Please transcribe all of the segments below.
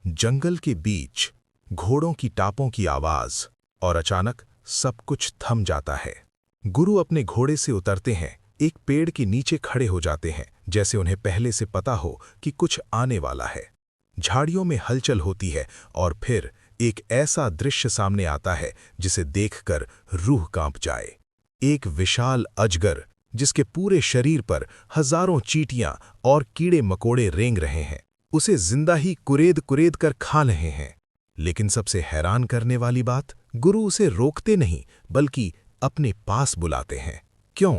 जंगल के बीच घोड़ों की टापों की आवाज और अचानक सब कुछ थम जाता है। गुरु अपने घोड़े से उतरते हैं, एक पेड़ के नीचे खड़े हो जाते हैं, जैसे उन्हें पहले से पता हो कि कुछ आने वाला है। झाड़ियों में हलचल होती है और फिर एक ऐसा दृश्य सामने आता है जिसे देखकर रूह कांप जाए। एक विशाल अजगर जिसके पूरे शरीर पर हजारों चींटियां और कीड़े मकोड़े रेंग रहे हैं, उसे जिंदा ही कुरेद कुरेद कर खा रहे हैं। लेकिन सबसे हैरान करने वाली बात, गुरु उसे रोकते नहीं बल्कि अपने पास बुलाते हैं। क्यों?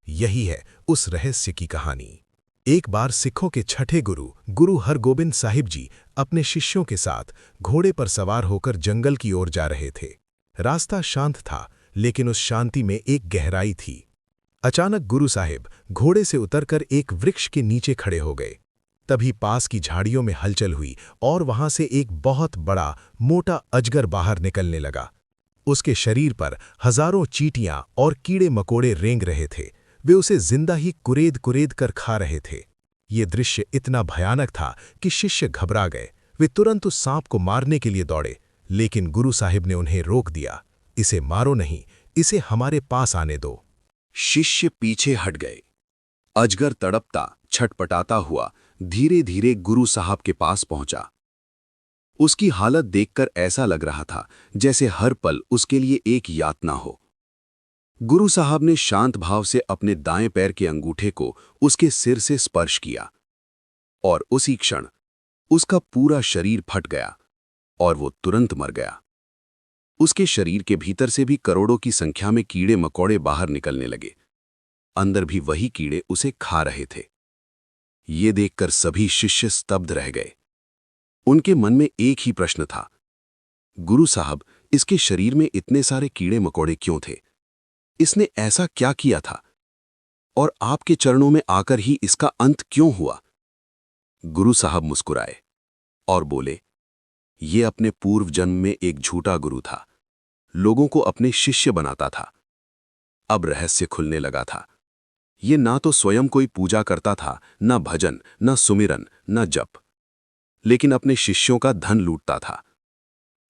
यही है उस रहस्य की कहानी। एक बार सिखों के छठे गुरु हरगोबिंद साहिब जी अपने शिष्यों के साथ घोड़े पर सवार होकर जंगल की ओर जा रहे थे। रास्ता शांत था, लेकिन उस शांति में एक गहराई थी। अचानक गुरु साहिब घोड़े से उतरकर एक वृक्ष के नीचे खड़े हो गए। तभी पास की झाड़ियों में हलचल हुई और वहां से एक बहुत बड़ा मोटा अजगर बाहर निकलने लगा। उसके शरीर पर हजारों चींटियां और कीड़े मकोड़े रेंग रहे थे। वे उसे जिंदा ही कुरेद कुरेद कर खा रहे थे। ये दृश्य इतना भयानक था कि शिष्य घबरा गए। वे तुरंत उस सांप को मारने के लिए दौड़े, लेकिन गुरु साहिब ने उन्हें रोक दिया। इसे मारो नहीं, इसे हमारे पास आने दो। शिष्य पीछे हट गए। अजगर तड़पता छटपटाता हुआ धीरे धीरे गुरु साहब के पास पहुंचा। उसकी हालत देखकर ऐसा लग रहा था जैसे हर पल उसके लिए एक यातना हो। गुरु साहब ने शांत भाव से अपने दाएं पैर के अंगूठे को उसके सिर से स्पर्श किया और उसी क्षण उसका पूरा शरीर फट गया और वो तुरंत मर गया। उसके शरीर के भीतर से भी करोड़ों की संख्या में कीड़े मकोड़े बाहर निकलने लगे। अंदर भी वही कीड़े उसे खा रहे थे। ये देखकर सभी शिष्य स्तब्ध रह गए। उनके मन में एक ही प्रश्न था, गुरु साहब, इसके शरीर में इतने सारे कीड़े मकोड़े क्यों थे? इसने ऐसा क्या किया था? और आपके चरणों में आकर ही इसका अंत क्यों हुआ? गुरु साहब मुस्कुराए और बोले, ये अपने पूर्व जन्म में एक झूठा गुरु था। लोगों को अपने शिष्य बनाता था। अब रहस्य खुलने लगा था। ये ना तो स्वयं कोई पूजा करता था, ना भजन, ना सुमिरन, ना जप, लेकिन अपने शिष्यों का धन लूटता था।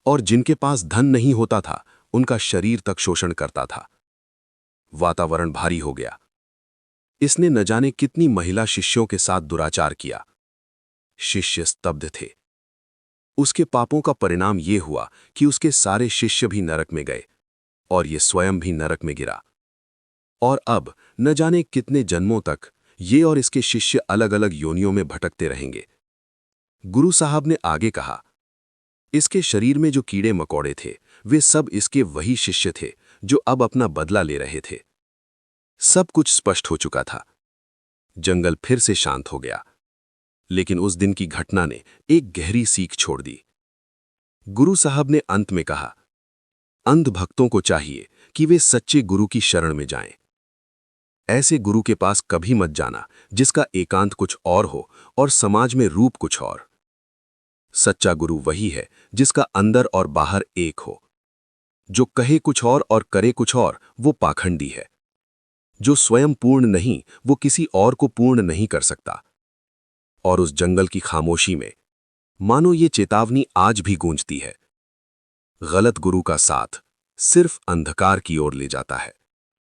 और जिनके पास धन नहीं होता था, उनका शरीर तक शोषण करता था। वातावरण भारी हो गया। इसने न जाने कितनी महिला शिष्यों के साथ दुराचार किया। शिष्य स्तब्ध थे। उसके पापों का परिणाम ये हुआ कि उसके सारे शिष्य भी नरक में गए और ये स्वयं भी नरक में गिरा। और अब न जाने कितने जन्मों तक ये और इसके शिष्य अलग अलग योनियों में भटकते रहेंगे। गुरु साहब ने आगे कहा, इसके शरीर में जो कीड़े मकोड़े थे, वे सब इसके वही शिष्य थे जो अब अपना बदला ले रहे थे। सब कुछ स्पष्ट हो चुका था। जंगल फिर से शांत हो गया, लेकिन उस दिन की घटना ने एक गहरी सीख छोड़ दी। गुरु साहब ने अंत में कहा, अंध भक्तों को चाहिए कि वे सच्चे गुरु की शरण में जाएं। ऐसे गुरु के पास कभी मत जाना जिसका एकांत कुछ और हो और समाज में रूप कुछ और। सच्चा गुरु वही है जिसका अंदर और बाहर एक हो। जो कहे कुछ और करे कुछ और, वो पाखंडी है। जो स्वयं पूर्ण नहीं, वो किसी और को पूर्ण नहीं कर सकता। और उस जंगल की खामोशी में मानो ये चेतावनी आज भी गूंजती है, गलत गुरु का साथ सिर्फ अंधकार की ओर ले जाता है।